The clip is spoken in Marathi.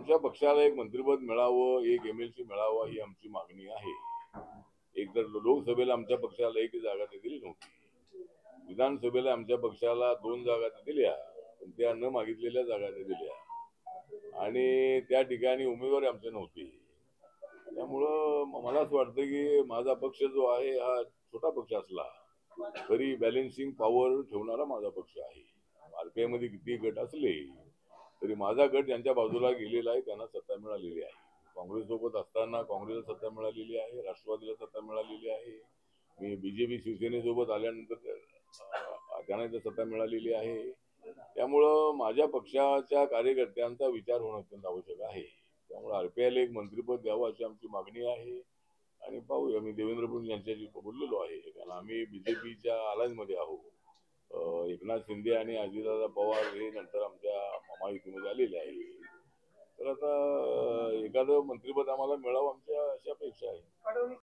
आमच्या पक्षाला एक मंत्रिपद मिळावं, एक MLC मिळावा ही आमची मागणी आहे. एक तर लोकसभेला आमच्या पक्षाला एक जागा ते दिली नव्हती. विधानसभेला आमच्या पक्षाला 2 जागा दिल्या, पण त्या न मागितलेल्या जागा दिल्या आणि त्या ठिकाणी उमेदवारी आमची नव्हती. त्यामुळं मला असं वाटतं की माझा पक्ष जो आहे हा छोटा पक्ष असला तरी बॅलेन्सिंग पॉवर ठेवणारा माझा पक्ष आहे. RPI मध्ये किती गट असले तरी माझा गट यांच्या बाजूला गेलेला आहे, त्यांना सत्ता मिळालेली आहे. काँग्रेस सोबत असताना काँग्रेसला सत्ता मिळालेली आहे, राष्ट्रवादीला सत्ता मिळालेली आहे. मी BJP शिवसेनेसोबत आल्यानंतर त्यांना इथं सत्ता मिळालेली आहे. त्यामुळं माझ्या पक्षाच्या कार्यकर्त्यांचा विचार होणं अत्यंत आवश्यक आहे. त्यामुळे RPI ला एक मंत्रिपद द्यावं अशी आमची मागणी आहे. आणि पाहूया, मी देवेंद्र फडणवीस यांच्याशी बोललेलो आहे, कारण आम्ही BJPच्या अलायन्स मध्ये आहोत. एकनाथ शिंदे आणि अजितदादा पवार हे नंतर आमच्या महायुतीमध्ये आलेले आहे. तर आता एखादं मंत्रिपद आम्हाला मिळावं आमच्या अशी अपेक्षा